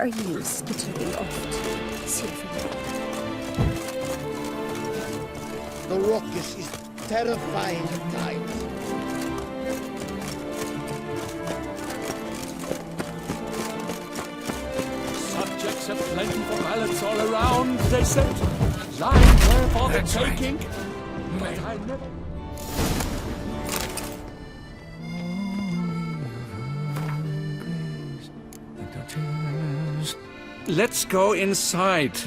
are you skittering oft, Silver? The raucous is terrifying at times. Subjects have plenty for ballots all around, they said. Lying there for the taking. But I never... Let's go inside.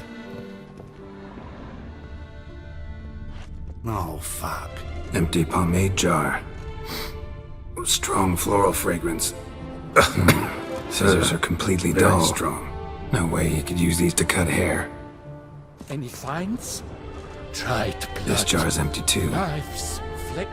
Oh, fuck. Empty pomade jar. Strong floral fragrance. Scissors are completely dull. Strong. No way he could use these to cut hair. Any finds? Dried blood. This jar is empty too. Knives. Fleck.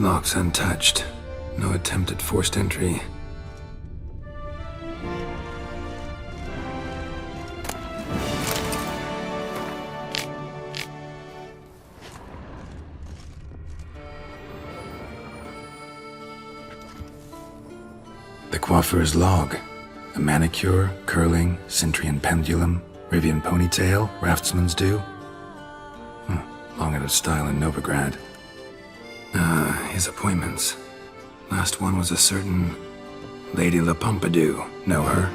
Lock's untouched. No attempt at forced entry. The coiffeur's log. A manicure, curling, Centrian pendulum, Rivian ponytail, raftsman's due. Long out of style in Novigrad. His appointments. Last one was a certain Lady La Pompadour. Know her?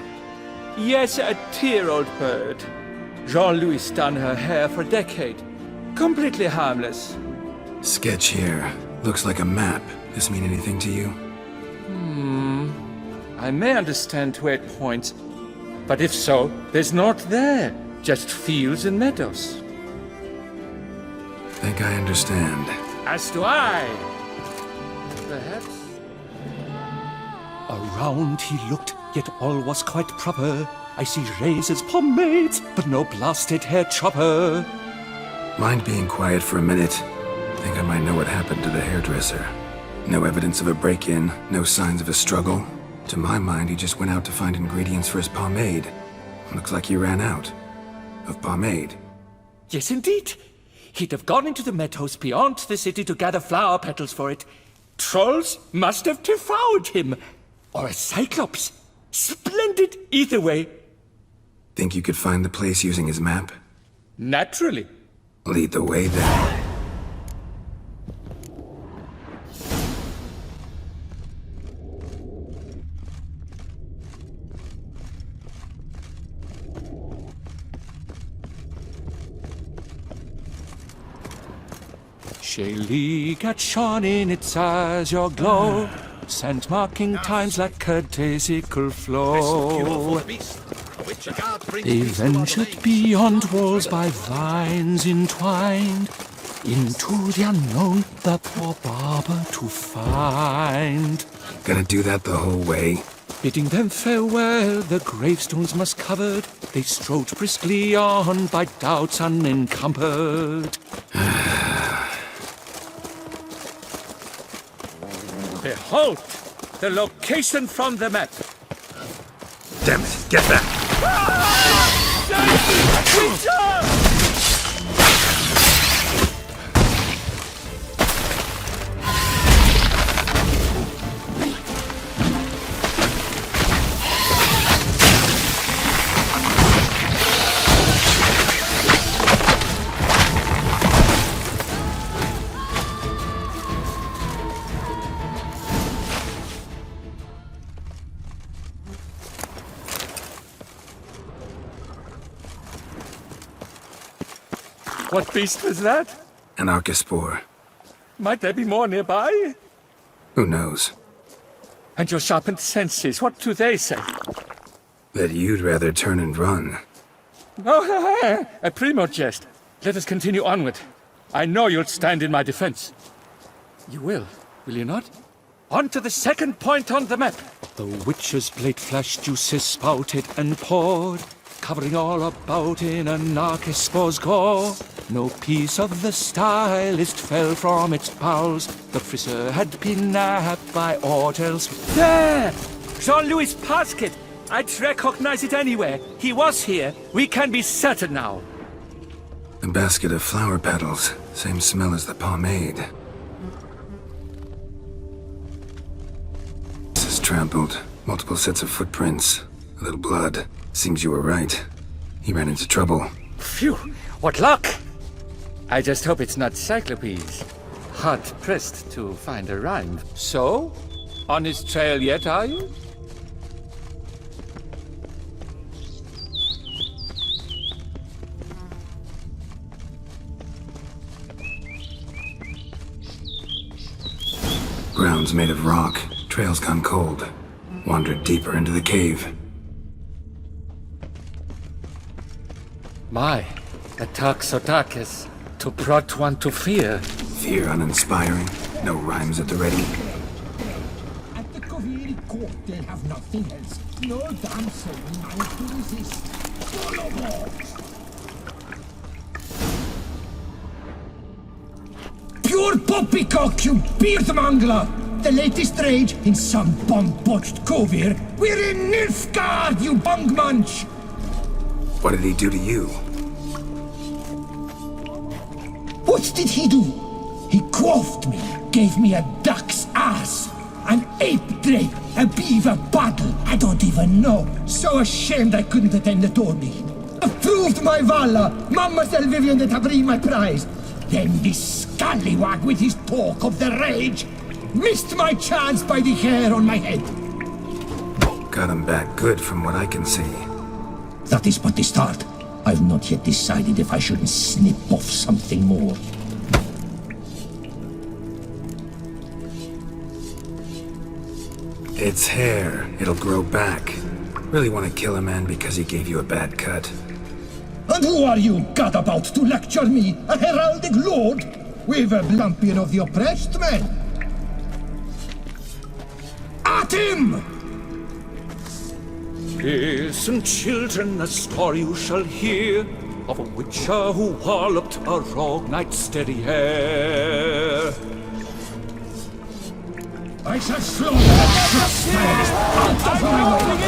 Yes, a dear old bird. Jean-Louis done her hair for a decade. Completely harmless. Sketch here. Looks like a map. This mean anything to you? I may understand where it points, but if so, there's not there. Just fields and meadows. Think I understand. As do I. Perhaps. Around he looked, yet all was quite proper. I see razors, pomades, but no blasted hair chopper. Mind being quiet for a minute? Think I might know what happened to the hairdresser. No evidence of a break-in, no signs of a struggle. To my mind, he just went out to find ingredients for his pomade. Looks like he ran out. Of pomade. Yes, indeed. He'd have gone into the meadows beyond the city to gather flower petals for it. Trolls must have devoured him. Or a cyclops. Splendid either way. Think you could find the place using his map? Naturally. Lead the way then. Shaylee gat shone in its azure glow, scent marking times like caudesical flow. They ventured beyond walls by vines entwined, into the unknown the poor barber to find. Gonna do that the whole way? Bidding them farewell, the gravestones must covered, they strode briskly on by doubts unencumbered. Behold, the location from the map. Damn it, get back! What beast was that? An archospore. Might there be more nearby? Who knows? And your sharpened senses, what do they say? That you'd rather turn and run. Oh, a primo jest. Let us continue onward. I know you'll stand in my defense. You will you not? On to the second point on the map. The witch's blade flash juices spouted and poured, covering all about in an archospore's gore. No piece of the stylist fell from its bowels. The friseur had been nabbed by aught else. There! Jean-Louis' basket! I'd recognize it anywhere. He was here. We can be certain now. A basket of flower petals. Same smell as the pomade. This is trampled. Multiple sets of footprints. A little blood. Seems you were right. He ran into trouble. Phew! What luck! I just hope it's not Cyclopes. Hard-pressed to find a rhyme. So? On his trail yet, are you? Ground's made of rock. Trail's gone cold. Wandered deeper into the cave. My, a Toxotakis. To brought one to fear. Fear uninspiring. No rhymes at the ready. At the Koviri court, they'll have nothing else. No damn soul managed to resist. Follow more. Pure poppycock, you beard mangler! The latest rage in some bomb-botched Kovir. We're in Nilfgaard, you bungmunch! What did he do to you? What did he do? He quaffed me, gave me a duck's ass, an ape drape, a beaver battle, I don't even know. So ashamed I couldn't attend the tourney. Approved my valor, Mademoiselle Vivian de Tabry my prize. Then this scallywag with his talk of the rage missed my chance by the hair on my head. Got him back good from what I can see. That is but the start. I've not yet decided if I shouldn't snip off something more. It's hair. It'll grow back. Really want to kill a man because he gave you a bad cut. And who are you, gadabout, to lecture me, a heraldic lord? We're a champion of the oppressed men. At him! Listen, children, a story you shall hear of a witcher who walloped a rogue knight's steady hair. I shall slaughter that stylist out of my way!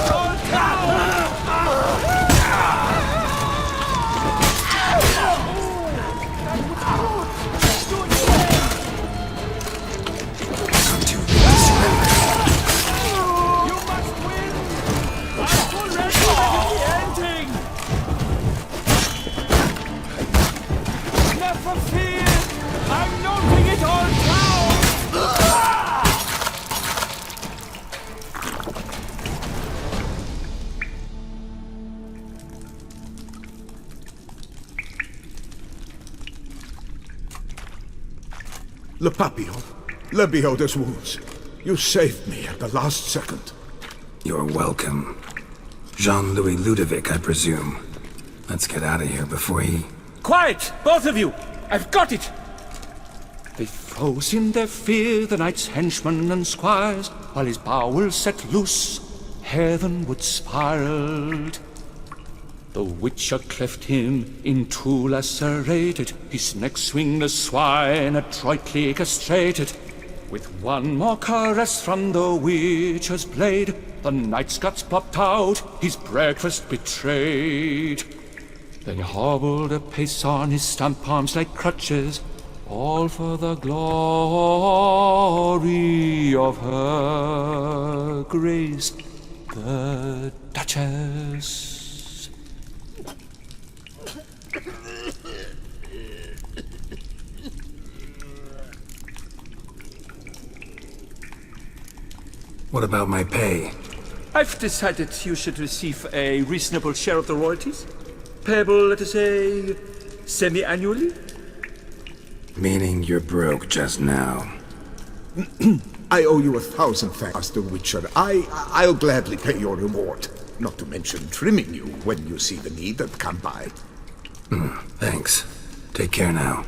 Le Papillon, Le Beholder's wounds. You saved me at the last second. You're welcome. Jean-Louis Ludovic, I presume. Let's get out of here before he... Quiet, both of you! I've got it! They froze in their fear, the knight's henchmen and squires, while his bowels set loose, heavenward spiraled. The witcher cleft him in two lacerated, his neck swing swine adroitly castrated. With one more caress from the witcher's blade, the knight's guts popped out, his breakfast betrayed. Then he hobbled a pace on his stump arms like crutches, all for the glory of her grace, the Duchess. What about my pay? I've decided you should receive a reasonable share of the royalties. Payable, let us say, semi-annually? Meaning you're broke just now. I owe you 1,000 thanks, Master Witcher. I'll gladly pay your reward. Not to mention trimming you when you see the need that come by. Thanks. Take care now.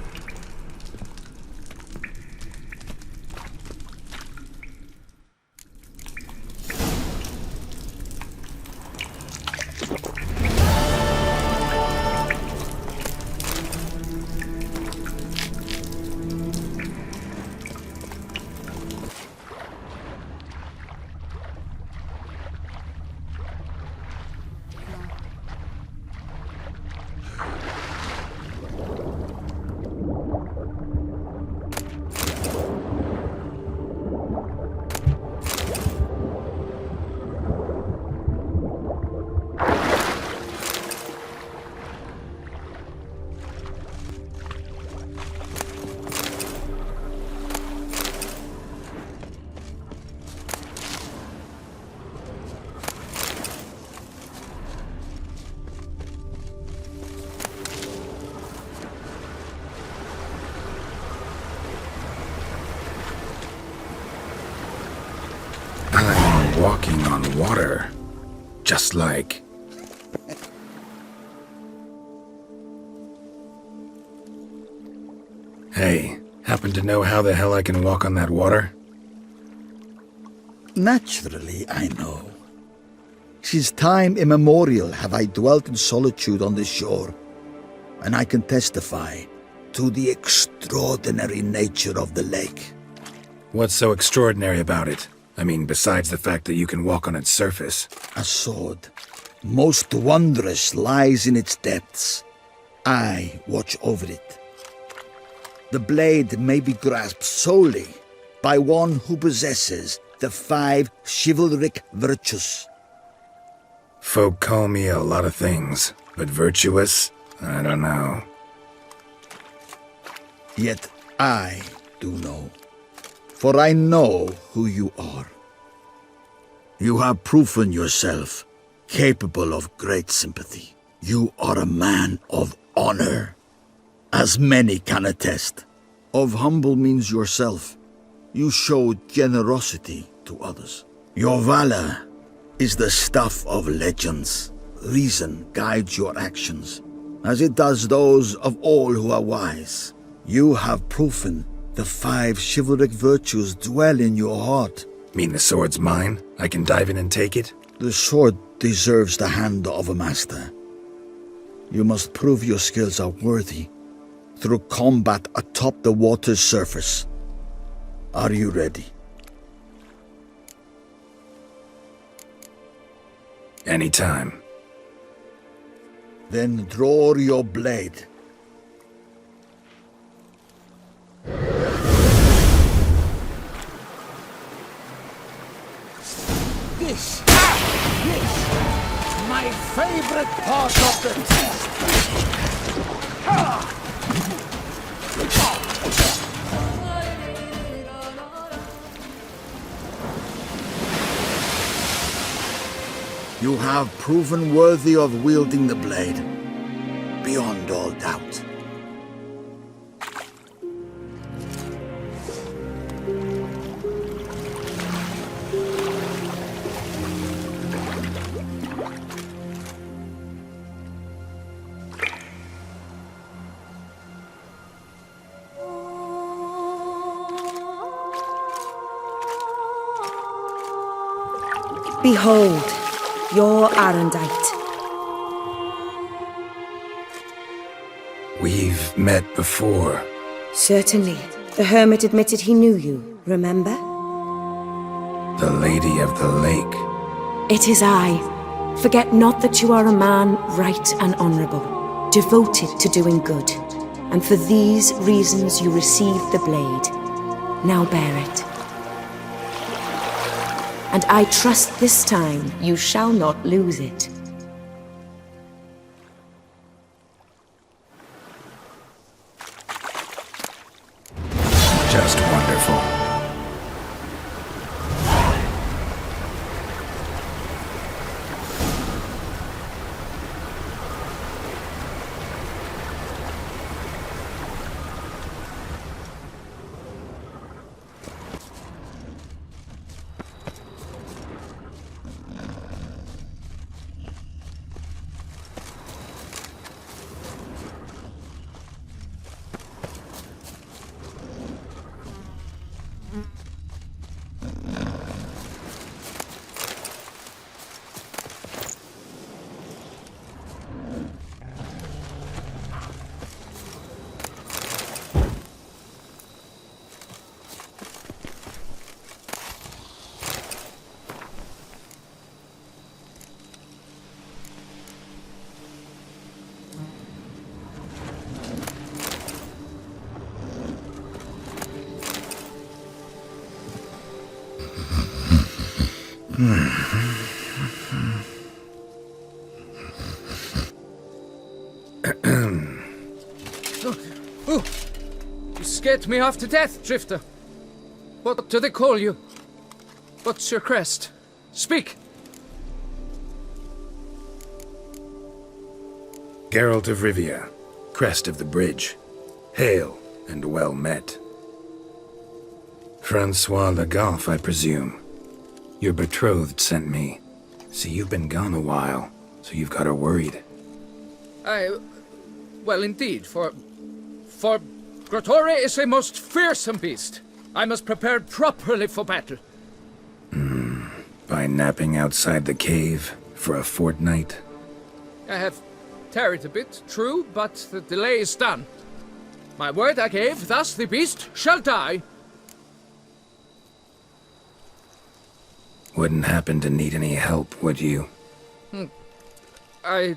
on water. Just like... Hey, happen to know how the hell I can walk on that water? Naturally, I know. Since time immemorial have I dwelt in solitude on this shore, and I can testify to the extraordinary nature of the lake. What's so extraordinary about it? I mean, besides the fact that you can walk on its surface. A sword, most wondrous, lies in its depths. I watch over it. The blade may be grasped solely by one who possesses the 5 chivalric virtues. Folk call me a lot of things, but virtuous? I don't know. Yet I do know, for I know who you are. You have proven yourself capable of great sympathy. You are a man of honor, as many can attest. Of humble means yourself. You show generosity to others. Your valor is the stuff of legends. Reason guides your actions, as it does those of all who are wise. You have proven the 5 chivalric virtues dwell in your heart. Mean the sword's mine? I can dive in and take it? The sword deserves the hand of a master. You must prove your skills are worthy through combat atop the water's surface. Are you ready? Anytime. Then draw your blade. This, my favorite part of the test. You have proven worthy of wielding the blade, beyond all doubt. Behold, your Arendite. We've met before. Certainly. The hermit admitted he knew you, remember? The Lady of the Lake. It is I. Forget not that you are a man right and honourable, devoted to doing good. And for these reasons you received the blade. Now bear it. And I trust this time you shall not lose it. Just wonderful. You scared me half to death, Drifter. What do they call you? What's your crest? Speak! Geralt of Rivia, crest of the bridge. Hail and well met. Francois Le Goff, I presume. Your betrothed sent me. See, you've been gone a while, so you've got her worried. Well, indeed, for Grotore is a most fearsome beast. I must prepare properly for battle. By napping outside the cave for a fortnight? I have tarried a bit, true, but the delay is done. My word I gave, thus the beast shall die. Wouldn't happen to need any help, would you? I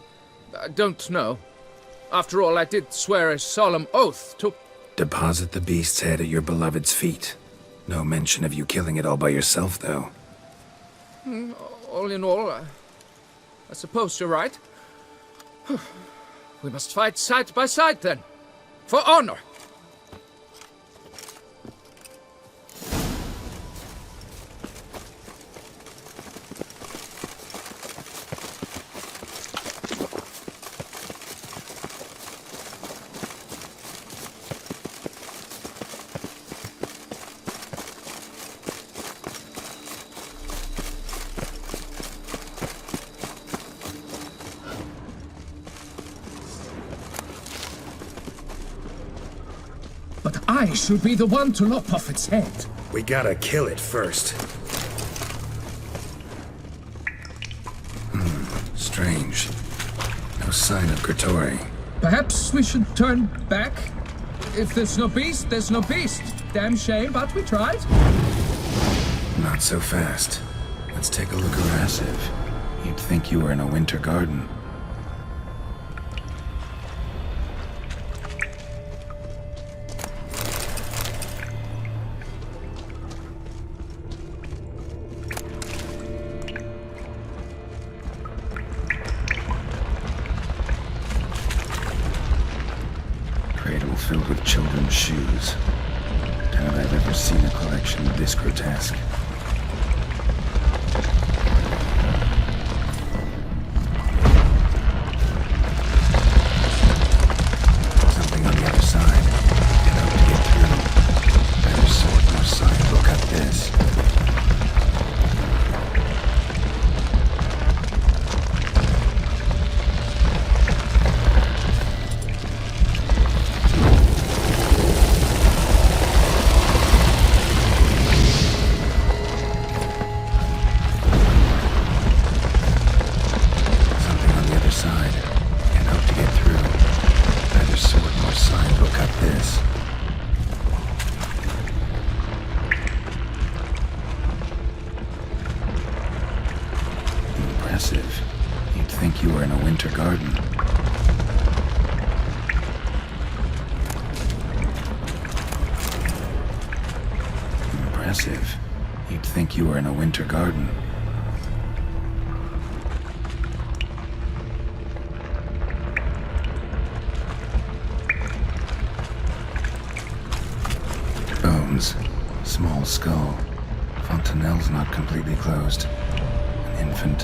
don't know. After all, I did swear a solemn oath to... Deposit the beast's head at your beloved's feet. No mention of you killing it all by yourself, though. All in all, I suppose you're right. We must fight side by side, then. For honor! But I should be the one to lop off its head. We gotta kill it first. Strange. No sign of Grotore. Perhaps we should turn back? If there's no beast, there's no beast. Damn shame, but we tried. Not so fast. Let's take a look around. You'd think you were in a winter garden. Cradle filled with children's shoes. Doubt I've ever seen a collection this grotesque. Something on the other side. Get out to get through. Better sword, more side. Look at this. Impressive. You'd think you were in a winter garden. Impressive. You'd think you were in a winter garden. Bones. Small skull. Fontanelle's not completely closed. An infant.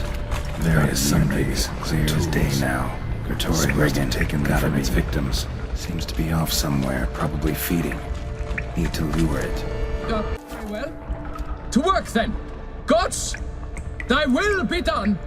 Various sundries. Clear as day now. Grotore must have taken them from its victims. Seems to be off somewhere, probably feeding. Need to lure it. Very well. To work, then! Gods, thy will be done!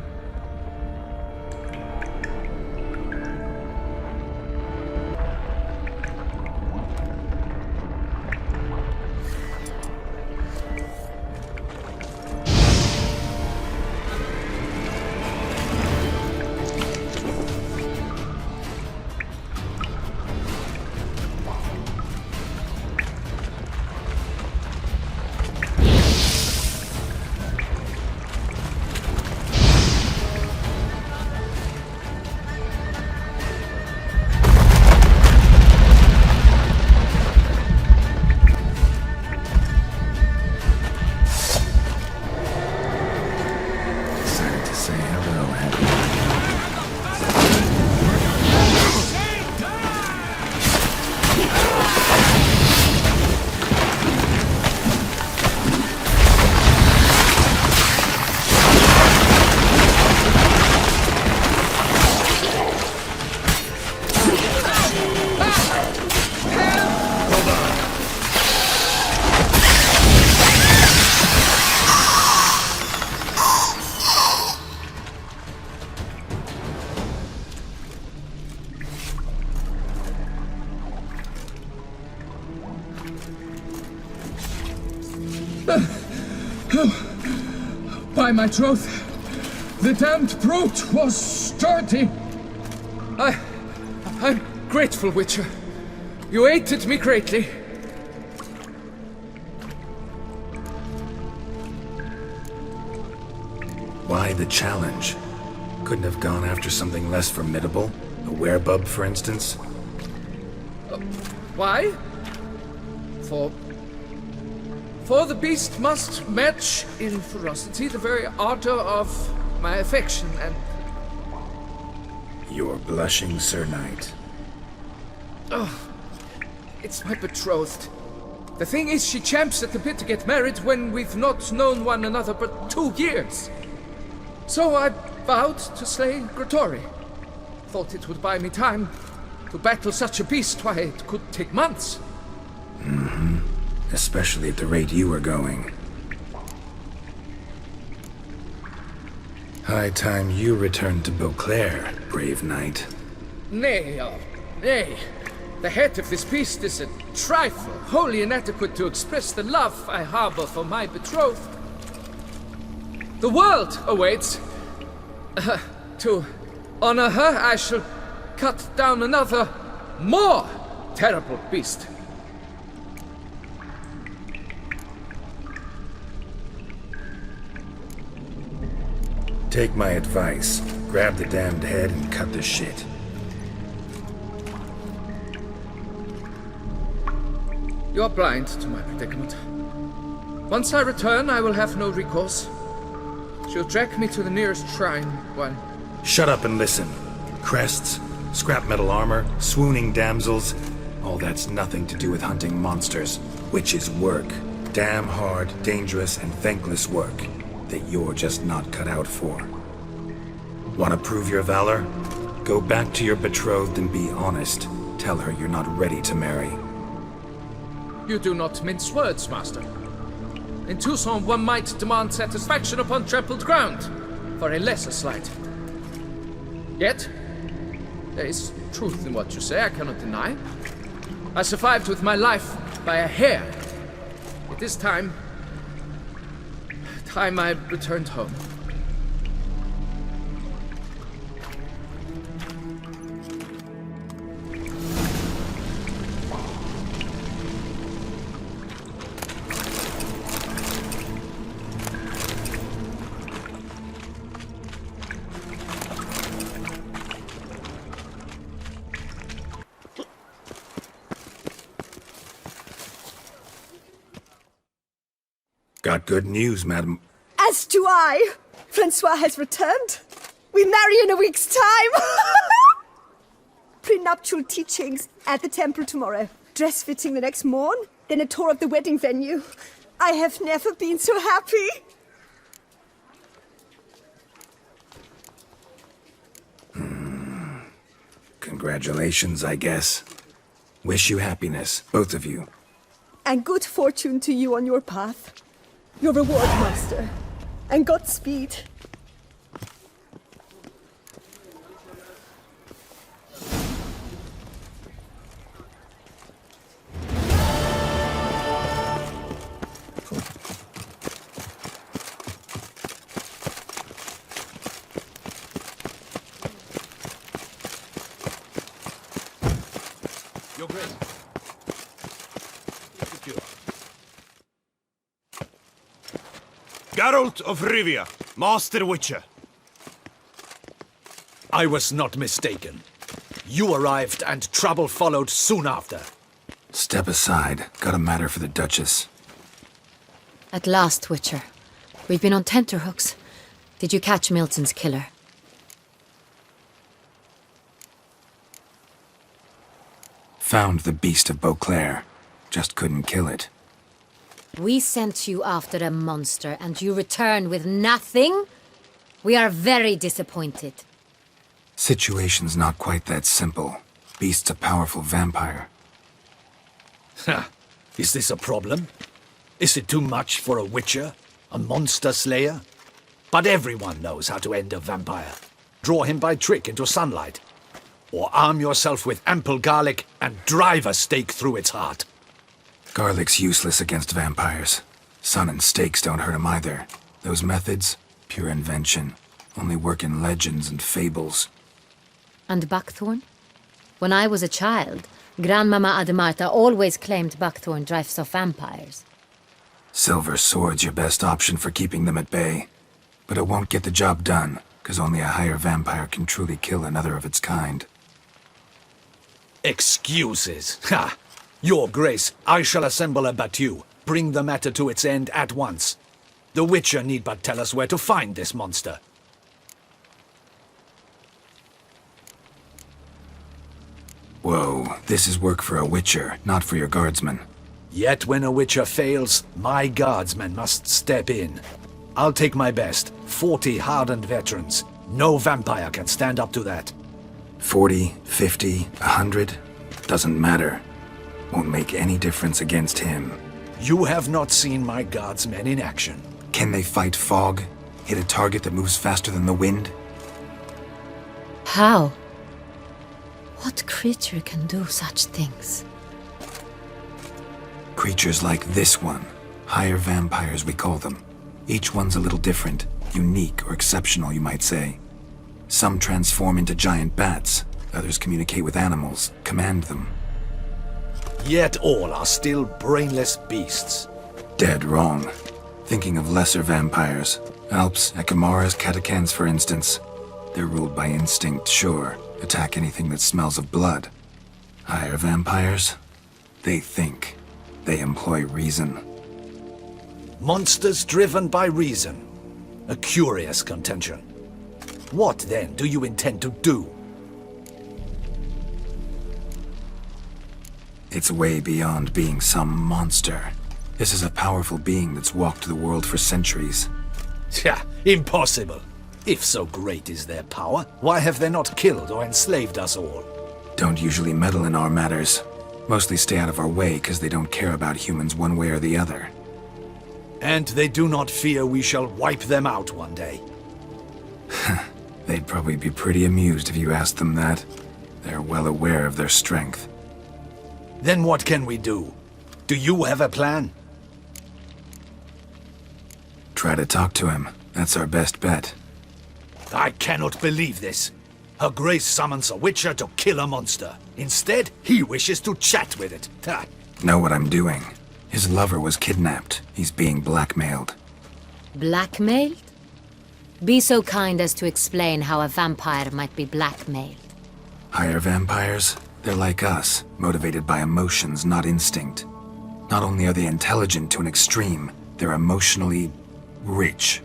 By my troth, the damned brute was sturdy. I'm grateful, Witcher. You aided me greatly. Why the challenge? Couldn't have gone after something less formidable? A werebub, for instance? Why? For the beast must match in ferocity the very ardor of my affection, and... You're blushing, Sir Knight. Oh, it's my betrothed. The thing is, she champs at the bit to get married when we've not known one another but 2 years. So I vowed to slay Grottori. Thought it would buy me time to battle such a beast. Why, it could take months. Mm-hmm. Especially at the rate you were going. High time you returned to Beauclair, brave knight. Nay, nay. The head of this beast is a trifle, wholly inadequate to express the love I harbor for my betrothed. The world awaits. To honor her, I shall cut down another, more terrible beast. Take my advice. Grab the damned head and cut the shit. You are blind to my predicament. Once I return, I will have no recourse. She'll track me to the nearest shrine, one. Shut up and listen. Crests, scrap metal armor, swooning damsels. All that's nothing to do with hunting monsters. Witches' work. Damn hard, dangerous, and thankless work that you're just not cut out for. Want to prove your valor? Go back to your betrothed and be honest. Tell her you're not ready to marry. You do not mince words, master. In Toussaint, one might demand satisfaction upon trampled ground for a lesser slight. Yet, there is truth in what you say, I cannot deny. I survived with my life by a hair. It is time I returned home. Got good news, madam. As do I. Francois has returned. We marry in a week's time. Prenuptial teachings at the temple tomorrow. Dress fitting the next morn. Then a tour of the wedding venue. I have never been so happy. Congratulations, I guess. Wish you happiness, both of you. And good fortune to you on your path. Your reward, master. And Godspeed. Your Grace. Geralt of Rivia, Master Witcher. I was not mistaken. You arrived and trouble followed soon after. Step aside. Got a matter for the Duchess. At last, Witcher. We've been on tenterhooks. Did you catch Milton's killer? Found the beast of Beauclair. Just couldn't kill it. We sent you after a monster, and you return with nothing? We are very disappointed. Situation's not quite that simple. Beast's a powerful vampire. Ha! Is this a problem? Is it too much for a witcher? A monster slayer? But everyone knows how to end a vampire. Draw him by trick into sunlight. Or arm yourself with ample garlic and drive a stake through its heart. Garlic's useless against vampires. Sun and stakes don't hurt him either. Those methods, pure invention, only work in legends and fables. And buckthorn? When I was a child, Grandmama Ademarta always claimed buckthorn drives off vampires. Silver sword's your best option for keeping them at bay. But it won't get the job done, because only a higher vampire can truly kill another of its kind. Excuses! Ha! Your Grace, I shall assemble a battue. Bring the matter to its end at once. The Witcher need but tell us where to find this monster. Whoa, this is work for a Witcher, not for your guardsmen. Yet when a Witcher fails, my guardsmen must step in. I'll take my best. 40 hardened veterans. No vampire can stand up to that. 40, 50, 100? Doesn't matter. Won't make any difference against him. You have not seen my guardsmen in action. Can they fight fog? Hit a target that moves faster than the wind? How? What creature can do such things? Creatures like this one. Higher vampires, we call them. Each one's a little different. Unique or exceptional, you might say. Some transform into giant bats. Others communicate with animals, command them. Yet all are still brainless beasts. Dead wrong. Thinking of lesser vampires. Alps, Ekamaras, Catacans, for instance. They're ruled by instinct, sure. Attack anything that smells of blood. Higher vampires? They think. They employ reason. Monsters driven by reason. A curious contention. What, then, do you intend to do? It's way beyond being some monster. This is a powerful being that's walked the world for centuries. Tja, impossible. If so great is their power, why have they not killed or enslaved us all? Don't usually meddle in our matters. Mostly stay out of our way because they don't care about humans one way or the other. And they do not fear we shall wipe them out one day. They'd probably be pretty amused if you asked them that. They're well aware of their strength. Then what can we do? Do you have a plan? Try to talk to him. That's our best bet. I cannot believe this. Her Grace summons a Witcher to kill a monster. Instead, he wishes to chat with it. Ha. Know what I'm doing. His lover was kidnapped. He's being blackmailed. Blackmailed? Be so kind as to explain how a vampire might be blackmailed. Higher vampires? They're like us, motivated by emotions, not instinct. Not only are they intelligent to an extreme, they're emotionally rich,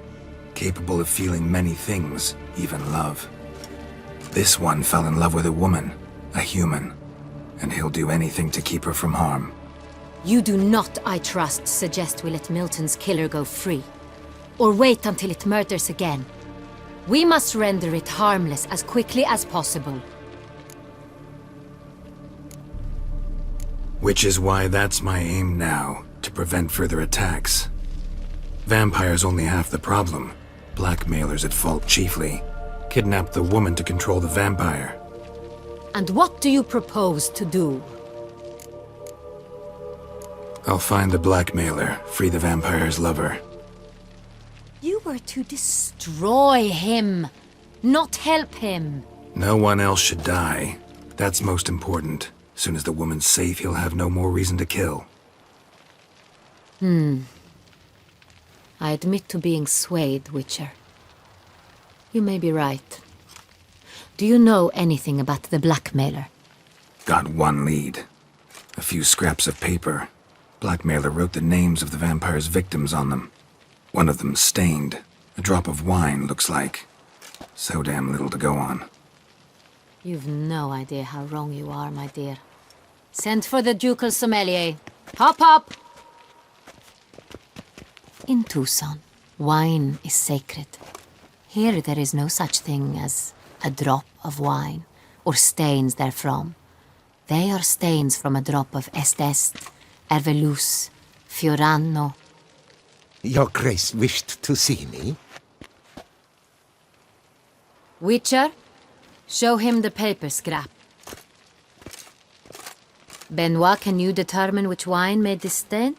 capable of feeling many things, even love. This one fell in love with a woman, a human, and he'll do anything to keep her from harm. You do not, I trust, suggest we let Milton's killer go free. Or wait until it murders again. We must render it harmless as quickly as possible. Which is why that's my aim now, to prevent further attacks. Vampires only half the problem. Blackmailers at fault chiefly. Kidnapped the woman to control the vampire. And what do you propose to do? I'll find the blackmailer, free the vampire's lover. You were to destroy him, not help him. No one else should die. That's most important. Soon as the woman's safe, he'll have no more reason to kill. I admit to being swayed, Witcher. You may be right. Do you know anything about the blackmailer? Got one lead. A few scraps of paper. Blackmailer wrote the names of the vampire's victims on them. One of them stained. A drop of wine, looks like. So damn little to go on. You've no idea how wrong you are, my dear. Send for the ducal sommelier. Hop, hop! In Toussaint, wine is sacred. Here there is no such thing as a drop of wine, or stains therefrom. They are stains from a drop of Est, Ervelus, Fiorano. Your Grace wished to see me? Witcher, show him the paper scrap. Benoit, can you determine which wine made this stain?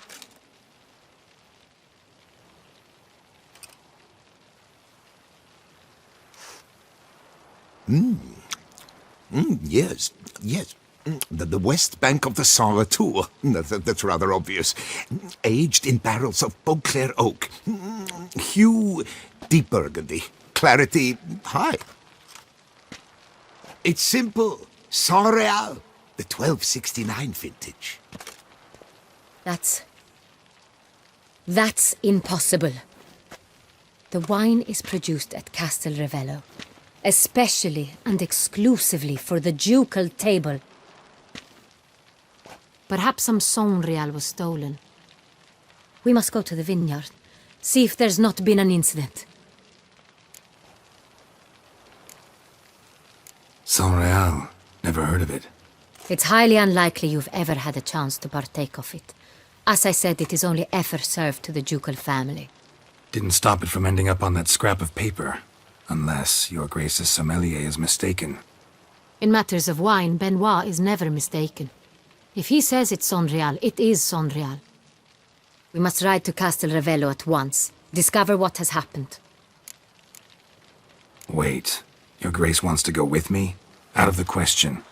Yes, yes. The west bank of the Sarre Tour. That's rather obvious. Aged in barrels of Beauclair oak. Hue, deep burgundy. Clarity, high. It's simple. Saint-Réal, the 1269 vintage. That's impossible. The wine is produced at Castel Ravello, especially and exclusively for the ducal table. Perhaps some Saint-Réal was stolen. We must go to the vineyard, see if there's not been an incident. Saint-Réal. Never heard of it. It's highly unlikely you've ever had a chance to partake of it. As I said, it is only ever served to the ducal family. Didn't stop it from ending up on that scrap of paper. Unless your Grace's sommelier is mistaken. In matters of wine, Benoit is never mistaken. If he says it's Saint-Réal, it is Saint-Réal. We must ride to Castel Ravello at once. Discover what has happened. Wait. Your Grace wants to go with me? Out of the question.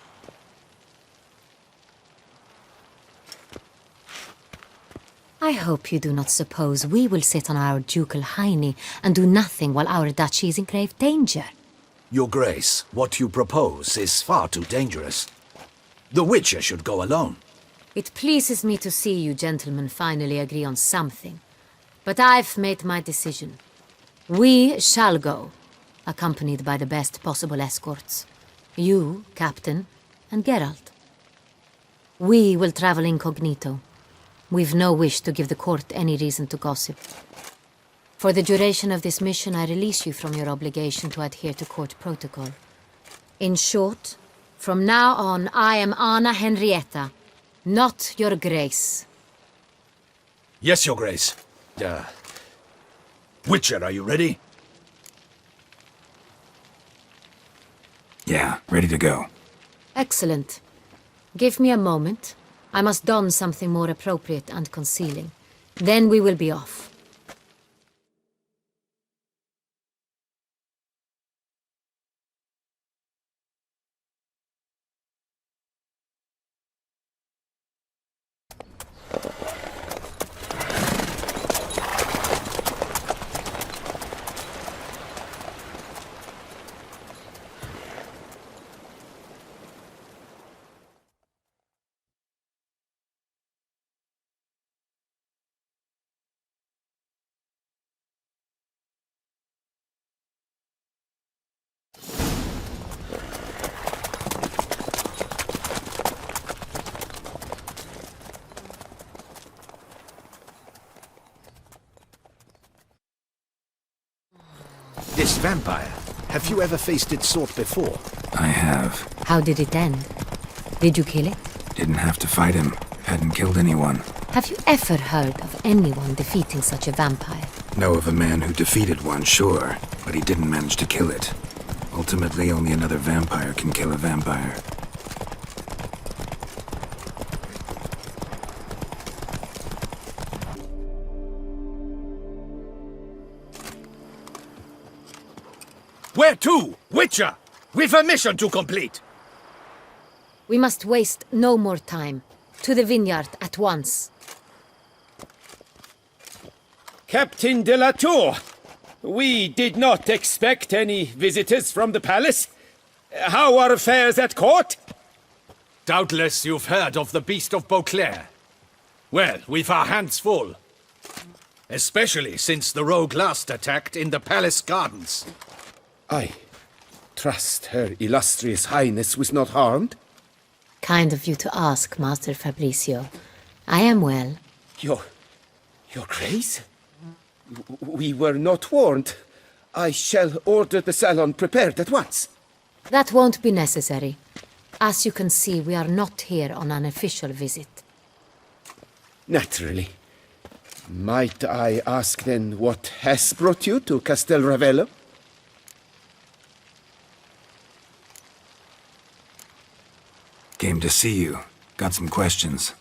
I hope you do not suppose we will sit on our ducal hiney and do nothing while our duchy is in grave danger. Your Grace, what you propose is far too dangerous. The Witcher should go alone. It pleases me to see you gentlemen finally agree on something. But I've made my decision. We shall go, accompanied by the best possible escorts. You, Captain, and Geralt. We will travel incognito. We've no wish to give the court any reason to gossip. For the duration of this mission, I release you from your obligation to adhere to court protocol. In short, from now on, I am Anna Henrietta, not your Grace. Yes, Your Grace. Witcher, are you ready? Yeah, ready to go. Excellent. Give me a moment. I must don something more appropriate and concealing. Then we will be off. This vampire, have you ever faced its sort before? I have. How did it end? Did you kill it? Didn't have to fight him. Hadn't killed anyone. Have you ever heard of anyone defeating such a vampire? Know of a man who defeated one, sure, but he didn't manage to kill it. Ultimately, only another vampire can kill a vampire. Where to, Witcher? We've a mission to complete. We must waste no more time. To the vineyard at once. Captain de la Tour, we did not expect any visitors from the palace. How are affairs at court? Doubtless you've heard of the Beast of Beauclair. Well, we've our hands full. Especially since the rogue last attacked in the palace gardens. I trust Her Illustrious Highness was not harmed? Kind of you to ask, Master Fabricio. I am well. Your Grace? We were not warned. I shall order the salon prepared at once. That won't be necessary. As you can see, we are not here on an official visit. Naturally. Might I ask then what has brought you to Castel Ravello? Came to see you. Got some questions.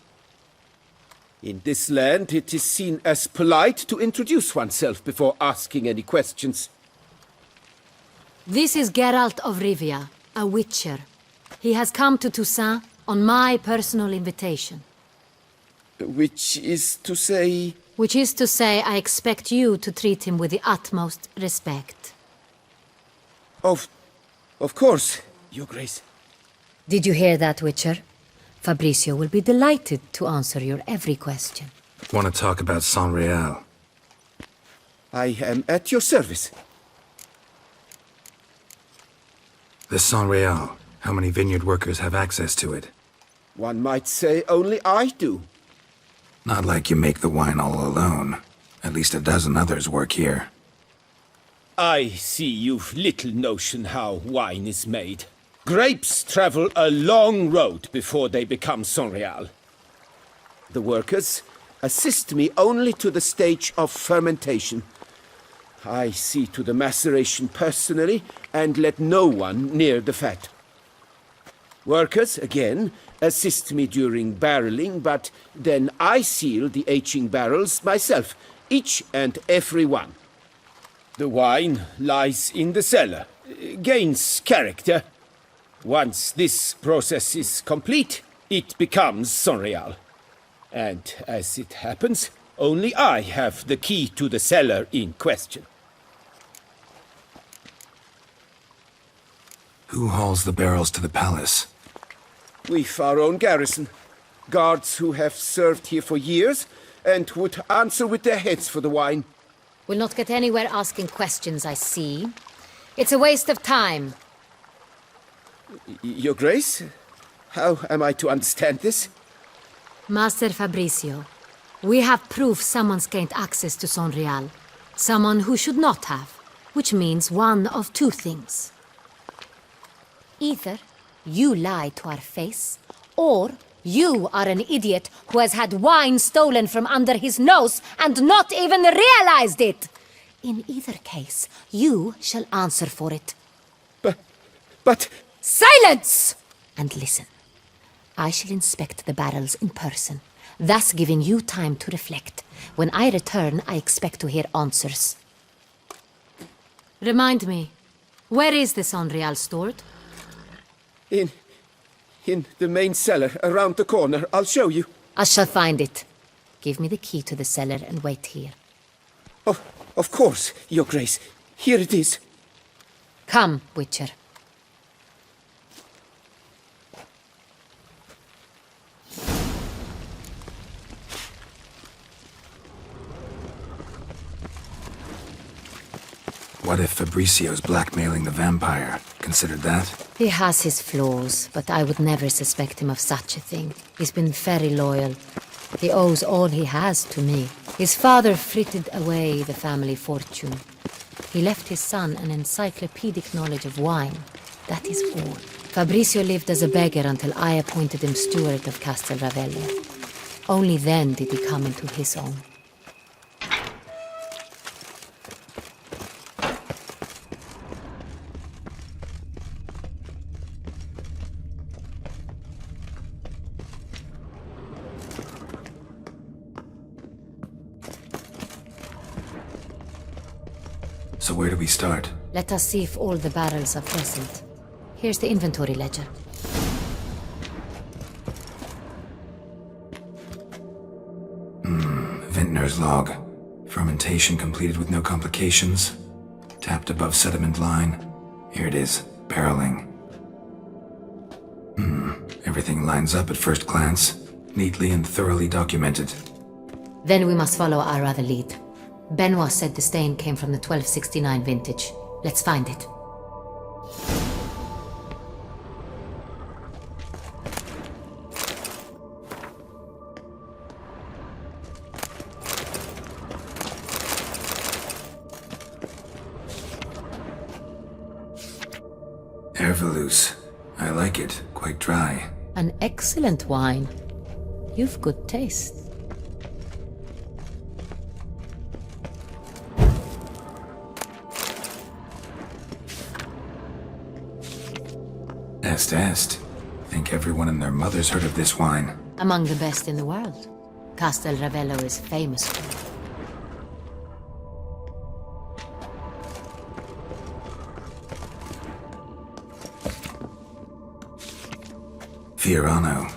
In this land, it is seen as polite to introduce oneself before asking any questions. This is Geralt of Rivia, a witcher. He has come to Toussaint on my personal invitation. Which is to say... Which is to say, I expect you to treat him with the utmost respect. Of course, Your Grace. Did you hear that, Witcher? Fabricio will be delighted to answer your every question. Want to talk about Saint-Réal? I am at your service. The Saint-Réal. How many vineyard workers have access to it? One might say only I do. Not like you make the wine all alone. At least a dozen others work here. I see you've little notion how wine is made. Grapes travel a long road before they become Saint-Réal. The workers assist me only to the stage of fermentation. I see to the maceration personally and let no one near the fat. Workers, again, assist me during barreling, but then I seal the aging barrels myself, each and every one. The wine lies in the cellar, gains character. Once this process is complete, it becomes Saint-Réal. And as it happens, only I have the key to the cellar in question. Who hauls the barrels to the palace? We've our own garrison. Guards who have served here for years and would answer with their heads for the wine. We'll not get anywhere asking questions, I see. It's a waste of time. Your Grace? How am I to understand this? Master Fabricio, we have proof someone's gained access to Saint-Réal. Someone who should not have. Which means one of two things. Either you lie to our face, or you are an idiot who has had wine stolen from under his nose and not even realized it. In either case, you shall answer for it. But... Silence! And listen. I shall inspect the barrels in person, thus giving you time to reflect. When I return, I expect to hear answers. Remind me, where is the Saint-Réal stored? In the main cellar, around the corner. I'll show you. I shall find it. Give me the key to the cellar and wait here. Oh, of course, Your Grace. Here it is. Come, Witcher. What if Fabricio's blackmailing the vampire? Considered that? He has his flaws, but I would never suspect him of such a thing. He's been very loyal. He owes all he has to me. His father frittered away the family fortune. He left his son an encyclopedic knowledge of wine. That is all. Fabricio lived as a beggar until I appointed him steward of Castel Ravello. Only then did he come into his own. So where do we start? Let us see if all the barrels are present. Here's the inventory ledger. Vintner's log. Fermentation completed with no complications. Tapped above sediment line. Here it is. Barreling. Everything lines up at first glance. Neatly and thoroughly documented. Then we must follow our other lead. Benoit said the stain came from the 1269 vintage. Let's find it. Herveloos. I like it. Quite dry. An excellent wine. You've good taste. Est. Think everyone and their mother's heard of this wine. Among the best in the world. Castel Ravello is famous for it. Fiorano,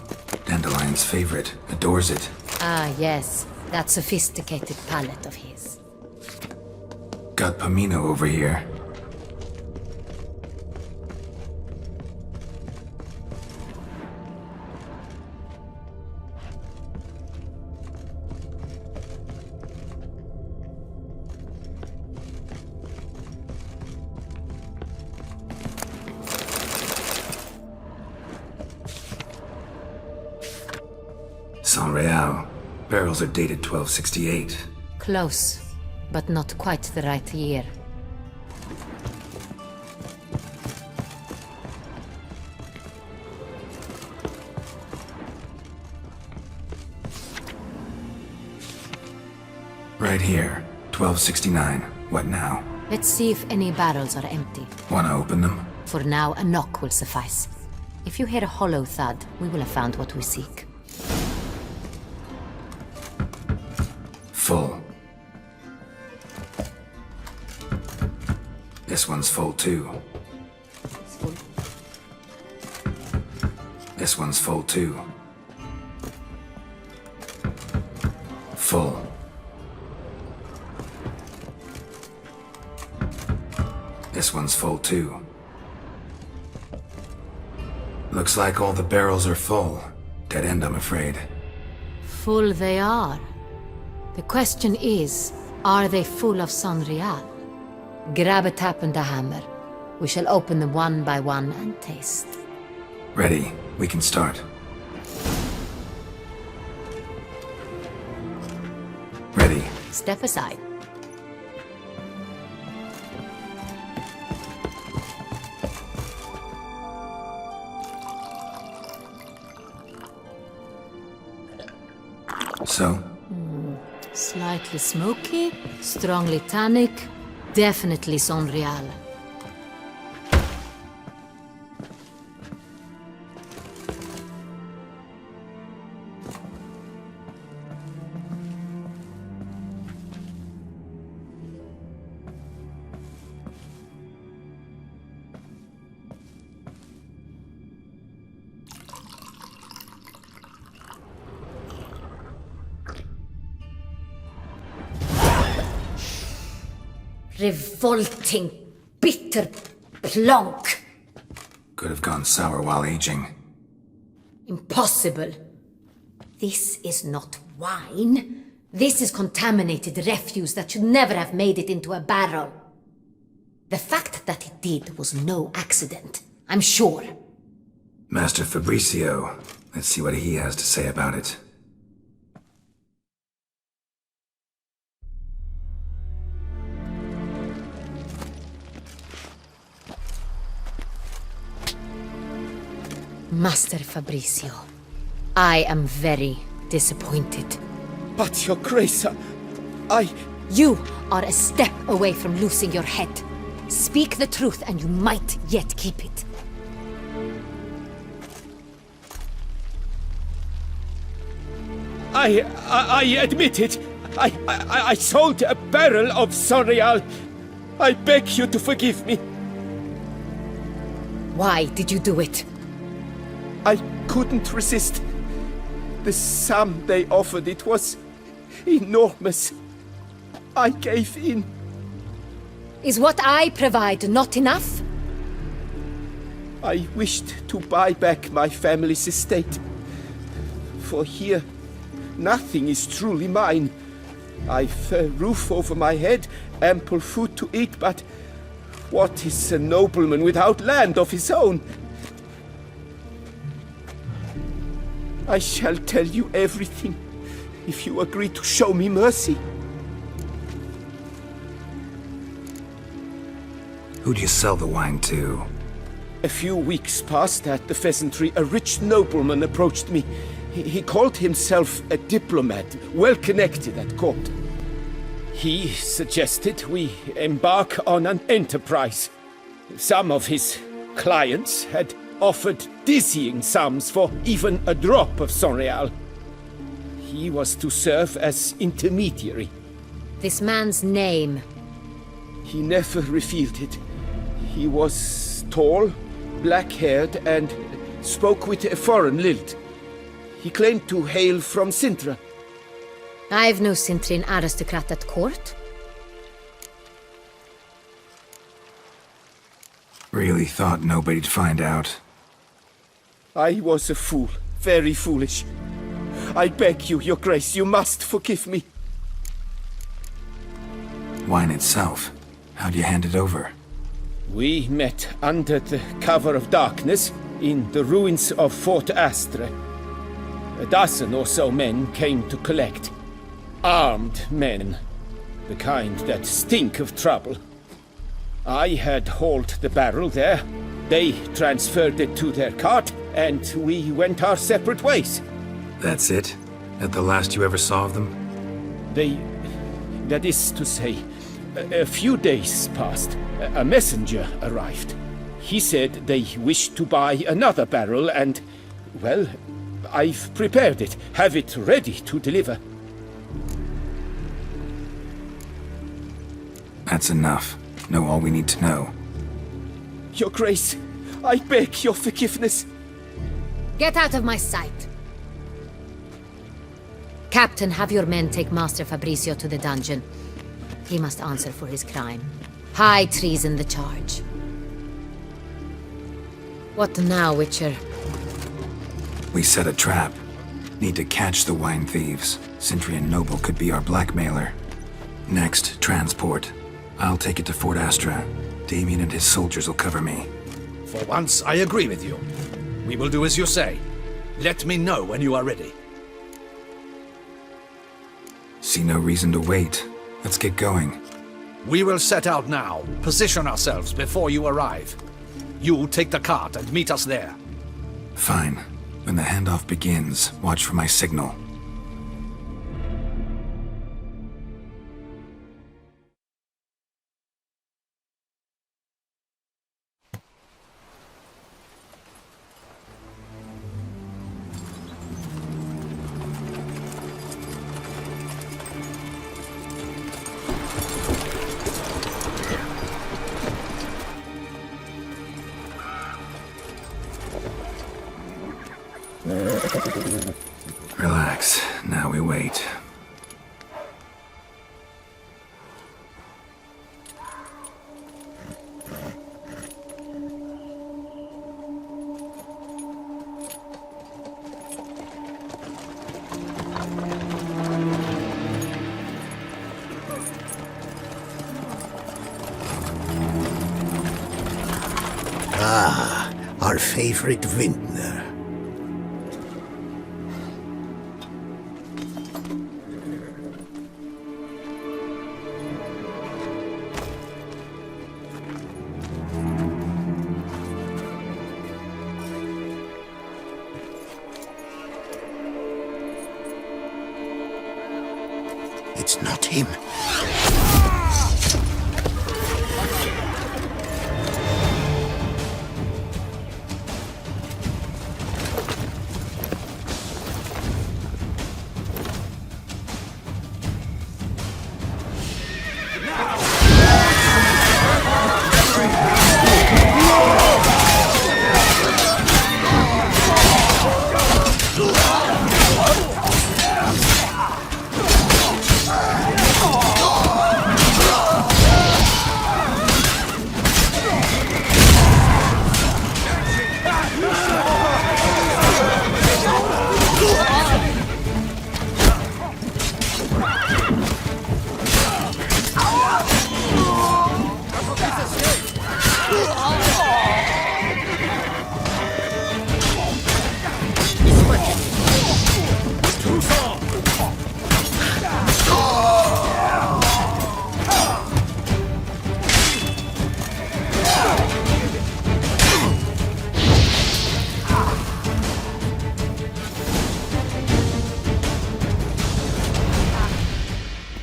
Dandelion's favorite, adores it. Ah, yes. That sophisticated palate of his. Got Pomino over here. Saint-Réal. Barrels are dated 1268. Close, but not quite the right year. Right here, 1269. What now? Let's see if any barrels are empty. Wanna open them? For now, a knock will suffice. If you hear a hollow thud, we will have found what we seek. Full. This one's full too. This one's full too. Full. This one's full too. Looks like all the barrels are full. Dead end, I'm afraid. Full they are. The question is, are they full of Saint-Réal? Grab a tap and a hammer. We shall open them one by one and taste. Ready. We can start. Ready. Step aside. So? Slightly smoky, strongly tannic, definitely Saint-Réal. Revolting, bitter plonk. Could have gone sour while aging. Impossible. This is not wine. This is contaminated refuse that should never have made it into a barrel. The fact that it did was no accident, I'm sure. Master Fabricio. Let's see what he has to say about it. Master Fabricio, I am very disappointed. But, Your Grace, You are a step away from losing your head. Speak the truth and you might yet keep it. I admit it. I sold a barrel of Saint-Réal. I beg you to forgive me. Why did you do it? I couldn't resist. The sum they offered, it was enormous. I gave in. Is what I provide not enough? I wished to buy back my family's estate. For here, nothing is truly mine. I've a roof over my head, ample food to eat, but what is a nobleman without land of his own? I shall tell you everything, if you agree to show me mercy. Who'd you sell the wine to? A few weeks past at the pheasantry, a rich nobleman approached me. He called himself a diplomat, well connected at court. He suggested we embark on an enterprise. Some of his clients had offered dizzying sums for even a drop of Saint-Réal. He was to serve as intermediary. This man's name. He never revealed it. He was tall, black-haired, and spoke with a foreign lilt. He claimed to hail from Sintra. I've no Cintrian aristocrat at court. Really thought nobody'd find out. I was a fool, very foolish. I beg you, Your Grace, you must forgive me. Wine itself, how'd you hand it over? We met under the cover of darkness in the ruins of Fort Astre. A dozen or so men came to collect. Armed men. The kind that stink of trouble. I had hauled the barrel there. They transferred it to their cart, and we went our separate ways. That's it? At the last you ever saw of them? That is to say, a few days passed. A messenger arrived. He said they wished to buy another barrel and, well, I've prepared it, have it ready to deliver. That's enough. Know all we need to know. Your Grace, I beg your forgiveness. Get out of my sight. Captain, have your men take Master Fabrizio to the dungeon. He must answer for his crime. High treason the charge. What now, Witcher? We set a trap. Need to catch the wine thieves. Cintrian noble could be our blackmailer. Next, transport. I'll take it to Fort Astra. Damien and his soldiers will cover me. For once, I agree with you. We will do as you say. Let me know when you are ready. See no reason to wait. Let's get going. We will set out now. Position ourselves before you arrive. You take the cart and meet us there. Fine. When the handoff begins, watch for my signal. Relax. Now we wait. Ah, our favorite vintner. It's not him.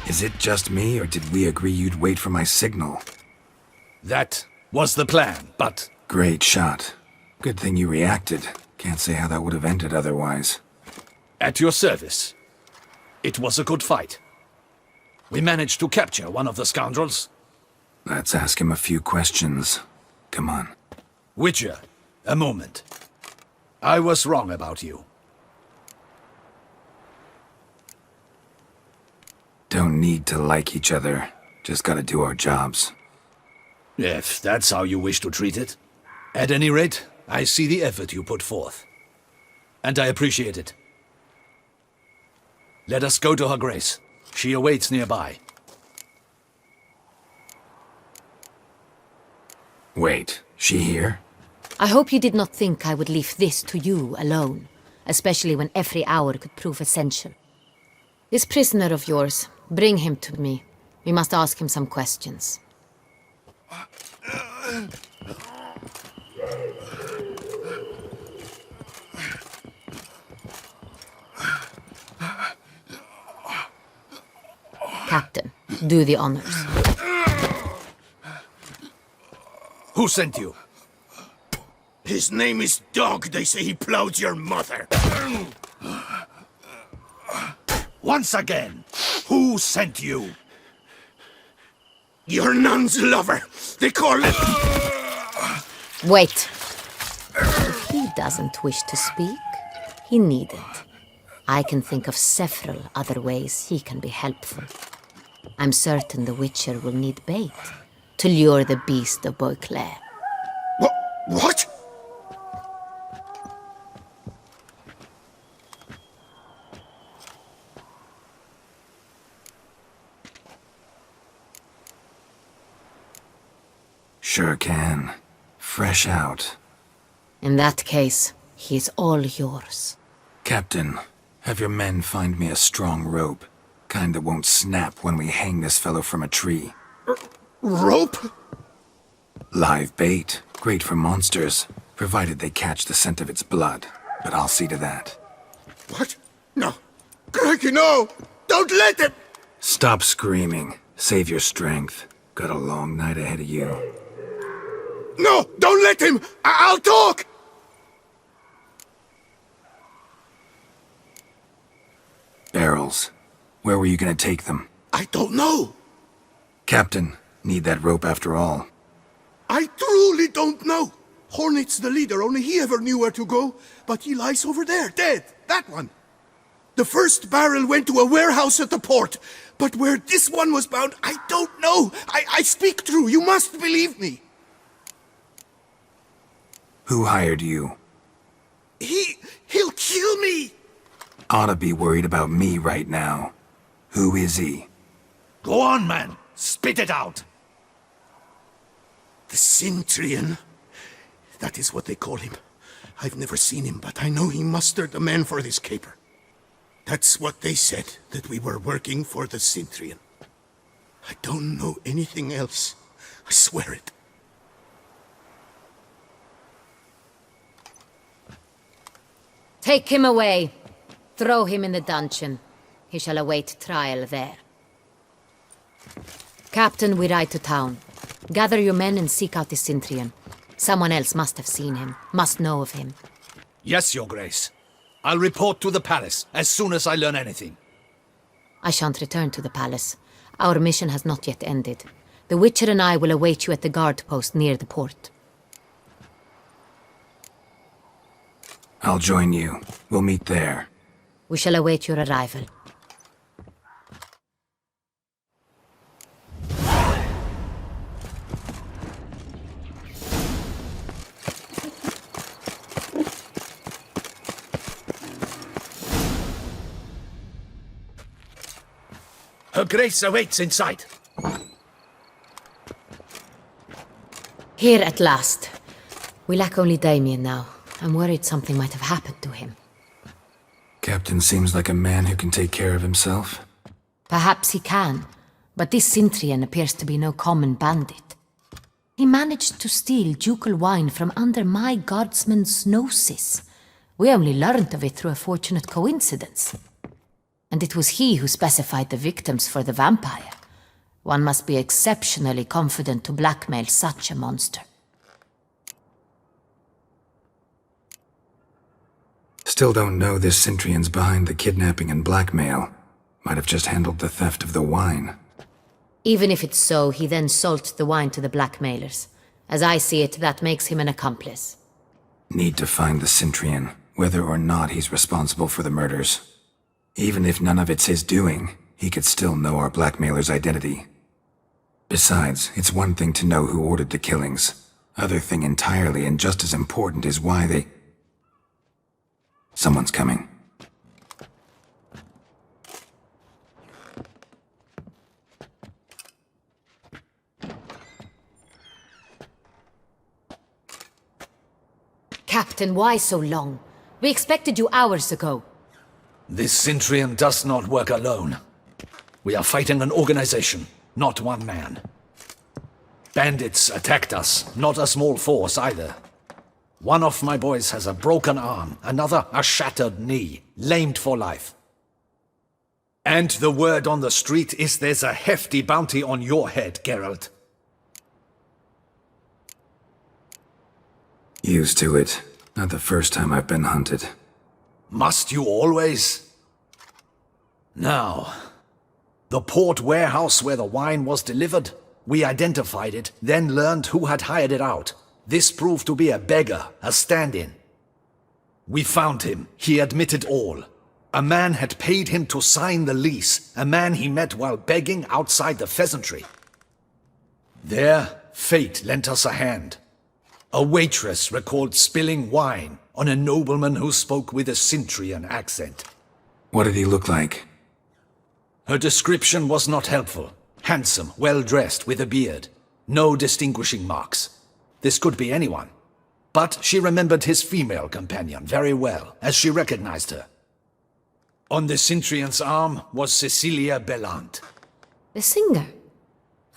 Is it just me, or did we agree you'd wait for my signal? That was the plan, but... Great shot. Good thing you reacted. Can't say how that would have ended otherwise. At your service. It was a good fight. We managed to capture one of the scoundrels. Let's ask him a few questions. Come on. Witcher, a moment. I was wrong about you. Don't need to like each other. Just gotta do our jobs. If that's how you wish to treat it. At any rate, I see the effort you put forth. And I appreciate it. Let us go to her grace. She awaits nearby. Wait, she here? I hope you did not think I would leave this to you alone, especially when every hour could prove essential. This prisoner of yours, bring him to me. We must ask him some questions. Captain, do the honors. Who sent you? His name is Dog. They say he plowed your mother. Once again, who sent you? Your nun's lover. They call it... Wait. If he doesn't wish to speak, he needn't. I can think of several other ways he can be helpful. I'm certain the Witcher will need bait to lure the beast of Beauclair. What? Sure can. Fresh out. In that case, he is all yours. Captain, have your men find me a strong rope. Kind that won't snap when we hang this fellow from a tree. Rope? Live bait. Great for monsters, provided they catch the scent of its blood. But I'll see to that. What? No. Crikey, no! Don't let him! Stop screaming. Save your strength. Got a long night ahead of you. No! Don't let him! I'll talk! Barrels. Where were you gonna take them? I don't know. Captain, need that rope after all. I truly don't know. Hornet's the leader, only he ever knew where to go. But he lies over there, dead. That one. The first barrel went to a warehouse at the port. But where this one was bound, I don't know. I speak true. You must believe me. Who hired you? He'll kill me. Oughta be worried about me right now. Who is he? Go on, man. Spit it out. The Cintrian. That is what they call him. I've never seen him, but I know he mustered the men for this caper. That's what they said, that we were working for the Cintrian. I don't know anything else. I swear it. Take him away. Throw him in the dungeon. He shall await trial there. Captain, we ride to town. Gather your men and seek out the Cintrian. Someone else must have seen him, must know of him. Yes, Your Grace. I'll report to the palace as soon as I learn anything. I shan't return to the palace. Our mission has not yet ended. The Witcher and I will await you at the guard post near the port. I'll join you. We'll meet there. We shall await your arrival. Her Grace awaits inside. Here at last. We lack only Damien now. I'm worried something might have happened to him. Captain seems like a man who can take care of himself. Perhaps he can, but this Cintrian appears to be no common bandit. He managed to steal ducal wine from under my guardsman's noses. We only learned of it through a fortunate coincidence. And it was he who specified the victims for the vampire. One must be exceptionally confident to blackmail such a monster. Still don't know this Cintrian's behind the kidnapping and blackmail. Might have just handled the theft of the wine. Even if it's so, he then sold the wine to the blackmailers. As I see it, that makes him an accomplice. Need to find the Cintrian, whether or not he's responsible for the murders. Even if none of it's his doing, he could still know our blackmailer's identity. Besides, it's one thing to know who ordered the killings. Other thing entirely, and just as important, is why they... Someone's coming. Captain, why so long? We expected you hours ago. This Cintrian does not work alone. We are fighting an organization, not one man. Bandits attacked us, not a small force either. One of my boys has a broken arm, another a shattered knee, lamed for life. And the word on the street is there's a hefty bounty on your head, Geralt. Used to it. Not the first time I've been hunted. Must you always? Now, the port warehouse where the wine was delivered, we identified it, then learned who had hired it out. This proved to be a beggar, a stand-in. We found him. He admitted all. A man had paid him to sign the lease, a man he met while begging outside the pheasantry. There, fate lent us a hand. A waitress recalled spilling wine on a nobleman who spoke with a Cintrian accent. What did he look like? Her description was not helpful. Handsome, well-dressed, with a beard. No distinguishing marks. This could be anyone. But she remembered his female companion very well, as she recognized her. On the Cintrian's arm was Cecilia Bellant. The singer?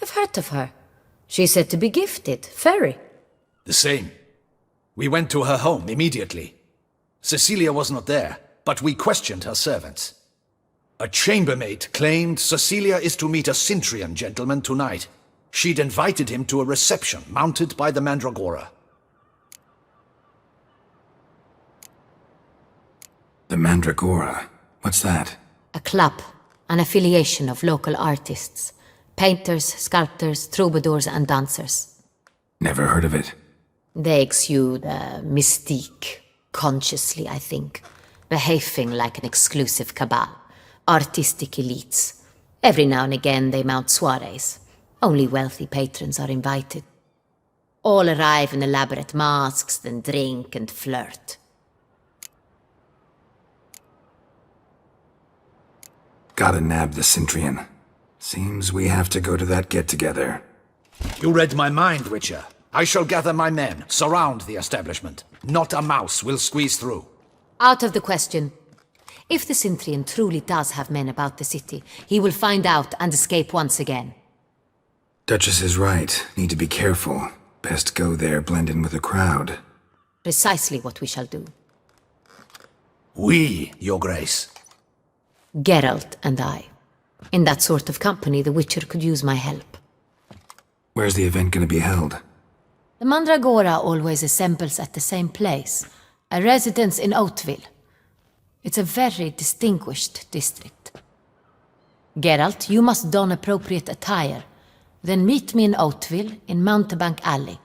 I've heard of her. She's said to be gifted, fairy. The same. We went to her home immediately. Cecilia was not there, but we questioned her servants. A chambermaid claimed Cecilia is to meet a Cintrian gentleman tonight. She'd invited him to a reception mounted by the Mandragora. The Mandragora? What's that? A club, an affiliation of local artists. Painters, sculptors, troubadours and dancers. Never heard of it. They exude a mystique, consciously, I think. Behaving like an exclusive cabal. Artistic elites. Every now and again they mount soirees. Only wealthy patrons are invited. All arrive in elaborate masks, then drink and flirt. Gotta nab the Cintrian. Seems we have to go to that get-together. You read my mind, Witcher. I shall gather my men, surround the establishment. Not a mouse will squeeze through. Out of the question. If the Cintrian truly does have men about the city, he will find out and escape once again. Duchess is right. Need to be careful. Best go there, blend in with the crowd. Precisely what we shall do. We, Your Grace. Geralt and I. In that sort of company, the Witcher could use my help. Where's the event gonna be held? The Mandragora always assembles at the same place, a residence in Oatville. It's a very distinguished district. Geralt, you must don appropriate attire. Then meet me in Oatville, in Mountebank Alley.